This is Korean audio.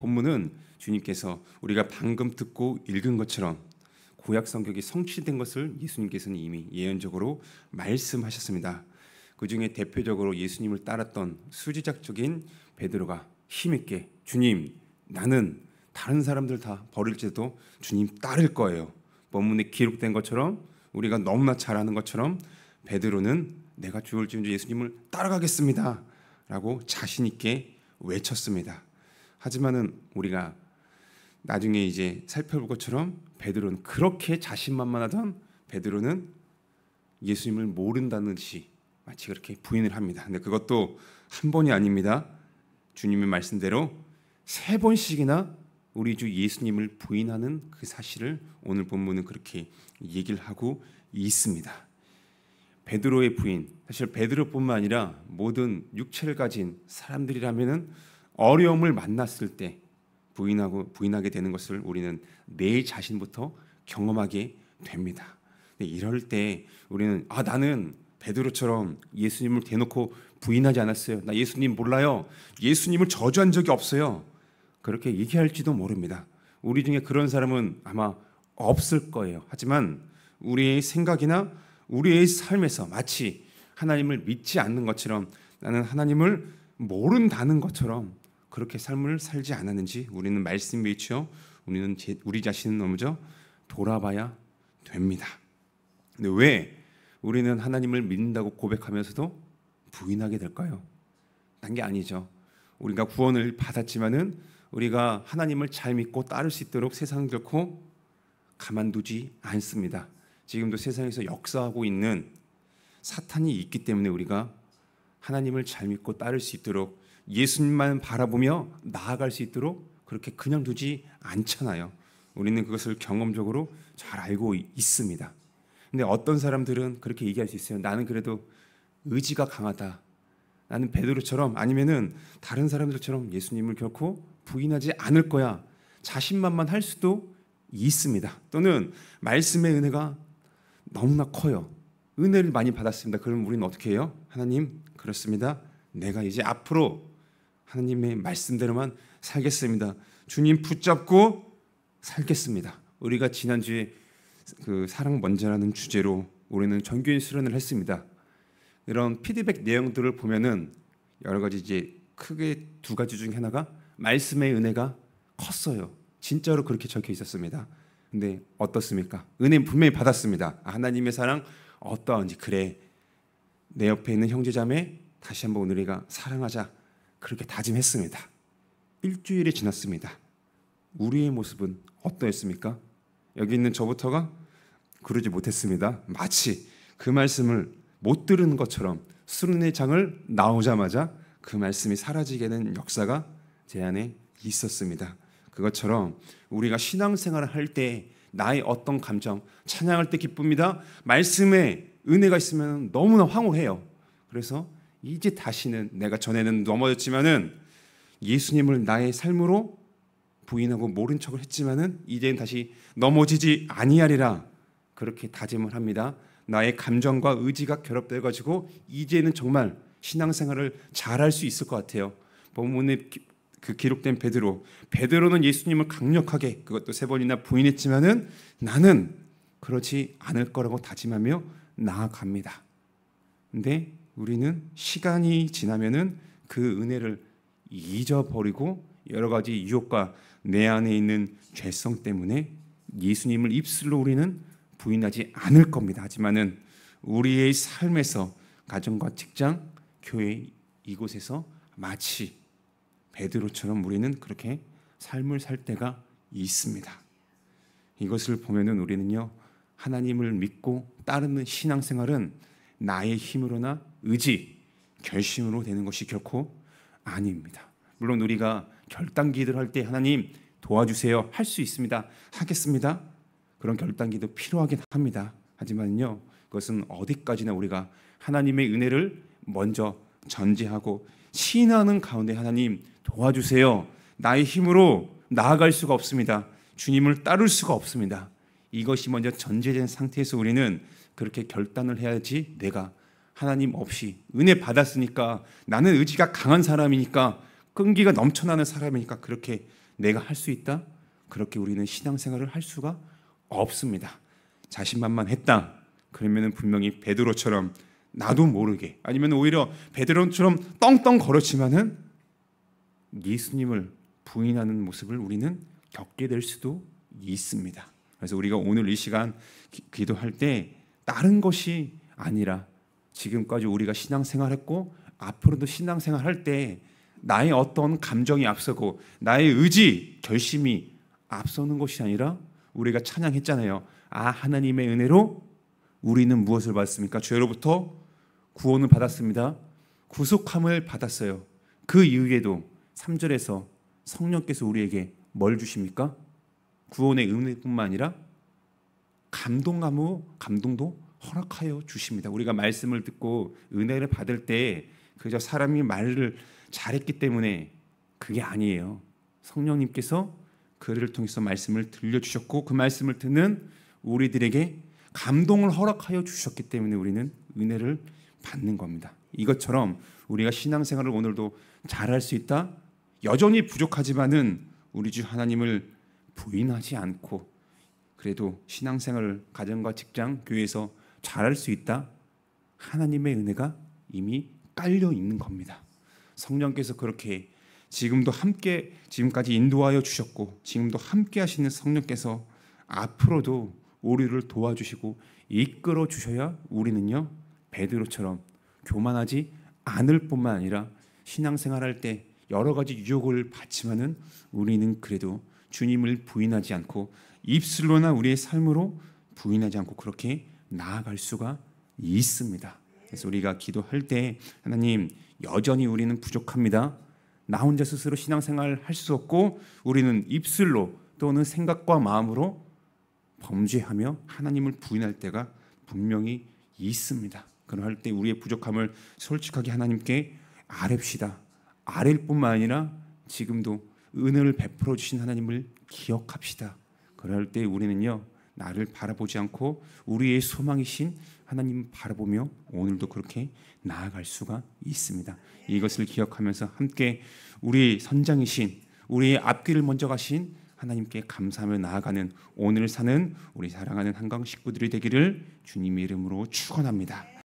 본문은 주님께서 우리가 방금 듣고 읽은 것처럼 구약 성경이 성취된 것을 예수님께서는 이미 예언적으로 말씀하셨습니다. 그중에 대표적으로 예수님을 따랐던 수지작적인 베드로가 힘있게 주님, 나는 다른 사람들 다 버릴지도 주님 따를 거예요. 본문에 기록된 것처럼 우리가 너무나 잘 아는 것처럼 베드로는 내가 죽을지언정 예수님을 따라가겠습니다 라고 자신 있게 외쳤습니다. 하지만은 우리가 나중에 이제 살펴볼 것처럼 베드로는 그렇게 자신만만하던 베드로는 예수님을 모른다는 듯이 마치 그렇게 부인을 합니다. 근데 그것도 한 번이 아닙니다. 주님의 말씀대로 3번씩이나 우리 주 예수님을 부인하는 그 사실을 오늘 본문은 그렇게 얘기를 하고 있습니다. 베드로의 부인, 사실 베드로뿐만 아니라 모든 육체를 가진 사람들이라면은 어려움을 만났을 때 부인하게 되는 것을 우리는 내 자신부터 경험하게 됩니다. 이럴 때 우리는 나는 베드로처럼 예수님을 대놓고 부인하지 않았어요. 나 예수님 몰라요. 예수님을 저주한 적이 없어요. 그렇게 얘기할지도 모릅니다. 우리 중에 그런 사람은 아마 없을 거예요. 하지만 우리의 생각이나 우리의 삶에서 마치 하나님을 믿지 않는 것처럼 나는 하나님을 모른다는 것처럼 그렇게 삶을 살지 않았는지 우리는 말씀 위치요. 우리 자신은 먼저 돌아봐야 됩니다. 근데 왜 우리는 하나님을 믿는다고 고백하면서도 부인하게 될까요? 딴 게 아니죠. 우리가 구원을 받았지만은 우리가 하나님을 잘 믿고 따를 수 있도록 세상은 결코 가만두지 않습니다. 지금도 세상에서 역사하고 있는 사탄이 있기 때문에 우리가 하나님을 잘 믿고 따를 수 있도록 예수님만 바라보며 나아갈 수 있도록 그렇게 그냥 두지 않잖아요. 우리는 그것을 경험적으로 잘 알고 있습니다. 근데 어떤 사람들은 그렇게 얘기할 수 있어요. 나는 그래도 의지가 강하다. 나는 베드로처럼 아니면은 다른 사람들처럼 예수님을 결코 부인하지 않을 거야. 자신만만할 수도 있습니다. 또는 말씀의 은혜가 너무나 커요. 은혜를 많이 받았습니다. 그럼 우리는 어떻게 해요? 하나님, 그렇습니다. 내가 이제 앞으로 하나님의 말씀대로만 살겠습니다. 주님 붙잡고 살겠습니다. 우리가 지난주에 그 사랑 먼저라는 주제로 우리는 전교인 수련을 했습니다. 이런 피드백 내용들을 보면은 여러 가지 이제 크게 2가지 중에 하나가 말씀의 은혜가 컸어요. 진짜로 그렇게 적혀 있었습니다. 근데 어떻습니까? 은혜 분명히 받았습니다. 하나님의 사랑 어떠한지, 그래 내 옆에 있는 형제자매 다시 한번 우리가 사랑하자, 그렇게 다짐했습니다. 일주일이 지났습니다. 우리의 모습은 어떠했습니까? 여기 있는 저부터가 그러지 못했습니다. 마치 그 말씀을 못 들은 것처럼 수련의 장을 나오자마자 그 말씀이 사라지게 된 역사가 제 안에 있었습니다. 그것처럼 우리가 신앙생활을 할 때 나의 어떤 감정, 찬양할 때 기쁩니다. 말씀에 은혜가 있으면 너무나 황홀해요. 그래서 이제 다시는 내가 전에는 넘어졌지만은 예수님을 나의 삶으로 부인하고 모른 척을 했지만은 이제는 다시 넘어지지 아니하리라, 그렇게 다짐을 합니다. 나의 감정과 의지가 결합돼 가지고 이제는 정말 신앙생활을 잘할 수 있을 것 같아요. 본문에 그 기록된 베드로는 예수님을 강력하게 그것도 3번이나 부인했지만은 나는 그렇지 않을 거라고 다짐하며 나아갑니다. 근데 우리는 시간이 지나면은 그 은혜를 잊어버리고 여러 가지 유혹과 내 안에 있는 죄성 때문에 예수님을 입술로 우리는 부인하지 않을 겁니다. 하지만은 우리의 삶에서 가정과 직장, 교회 이곳에서 마치 베드로처럼 우리는 그렇게 삶을 살 때가 있습니다. 이것을 보면은 우리는요, 하나님을 믿고 따르는 신앙생활은 나의 힘으로나 의지, 결심으로 되는 것이 결코 아닙니다. 물론 우리가 결단기도를 할 때 하나님 도와주세요 할 수 있습니다. 하겠습니다. 그런 결단기도 필요하긴 합니다. 하지만요, 그것은 어디까지나 우리가 하나님의 은혜를 먼저 전제하고 신하는 가운데 하나님 도와주세요, 나의 힘으로 나아갈 수가 없습니다. 주님을 따를 수가 없습니다. 이것이 먼저 전제된 상태에서 우리는 그렇게 결단을 해야지, 내가 하나님 없이 은혜 받았으니까 나는 의지가 강한 사람이니까 끈기가 넘쳐나는 사람이니까 그렇게 내가 할 수 있다. 그렇게 우리는 신앙생활을 할 수가 없습니다. 자신만만했다. 그러면은 분명히 베드로처럼 나도 모르게, 아니면 오히려 베드로처럼 떵떵 걸었지만은 예수님을 부인하는 모습을 우리는 겪게 될 수도 있습니다. 그래서 우리가 오늘 이 시간 기도할 때 다른 것이 아니라 지금까지 우리가 신앙생활했고 앞으로도 신앙생활할 때 나의 어떤 감정이 앞서고 나의 의지, 결심이 앞서는 것이 아니라 우리가 찬양했잖아요. 하나님의 은혜로 우리는 무엇을 받았습니까? 죄로부터 구원을 받았습니다. 구속함을 받았어요. 그 이후에도 3절에서 성령께서 우리에게 뭘 주십니까? 구원의 은혜뿐만 아니라 감동도 허락하여 주십니다. 우리가 말씀을 듣고 은혜를 받을 때 그저 사람이 말을 잘했기 때문에 그게 아니에요. 성령님께서 그를 통해서 말씀을 들려주셨고 그 말씀을 듣는 우리들에게 감동을 허락하여 주셨기 때문에 우리는 은혜를 받는 겁니다. 이것처럼 우리가 신앙생활을 오늘도 잘할 수 있다. 여전히 부족하지만은 우리 주 하나님을 부인하지 않고 그래도 신앙생활을 가정과 직장, 교회에서 잘할 수 있다. 하나님의 은혜가 이미 깔려 있는 겁니다. 성령께서 그렇게 지금도 함께 지금까지 인도하여 주셨고 지금도 함께 하시는 성령께서 앞으로도 우리를 도와주시고 이끌어 주셔야 우리는요 베드로처럼 교만하지 않을 뿐만 아니라 신앙생활할 때 여러 가지 유혹을 받지만은 우리는 그래도 주님을 부인하지 않고 입술로나 우리의 삶으로 부인하지 않고 그렇게 나아갈 수가 있습니다. 그래서 우리가 기도할 때 하나님 여전히 우리는 부족합니다. 나 혼자 스스로 신앙생활 할 수 없고 우리는 입술로 또는 생각과 마음으로 범죄하며 하나님을 부인할 때가 분명히 있습니다. 그럴 때 우리의 부족함을 솔직하게 하나님께 아뢰시다. 아뢰일 뿐만 아니라 지금도 은혜를 베풀어 주신 하나님을 기억합시다. 그럴 때 우리는요 나를 바라보지 않고 우리의 소망이신 하나님 바라보며 오늘도 그렇게 나아갈 수가 있습니다. 이것을 기억하면서 함께 우리 선장이신 우리의 앞길을 먼저 가신 하나님께 감사하며 나아가는 오늘 사는 우리 사랑하는 한강 식구들이 되기를 주님의 이름으로 축원합니다.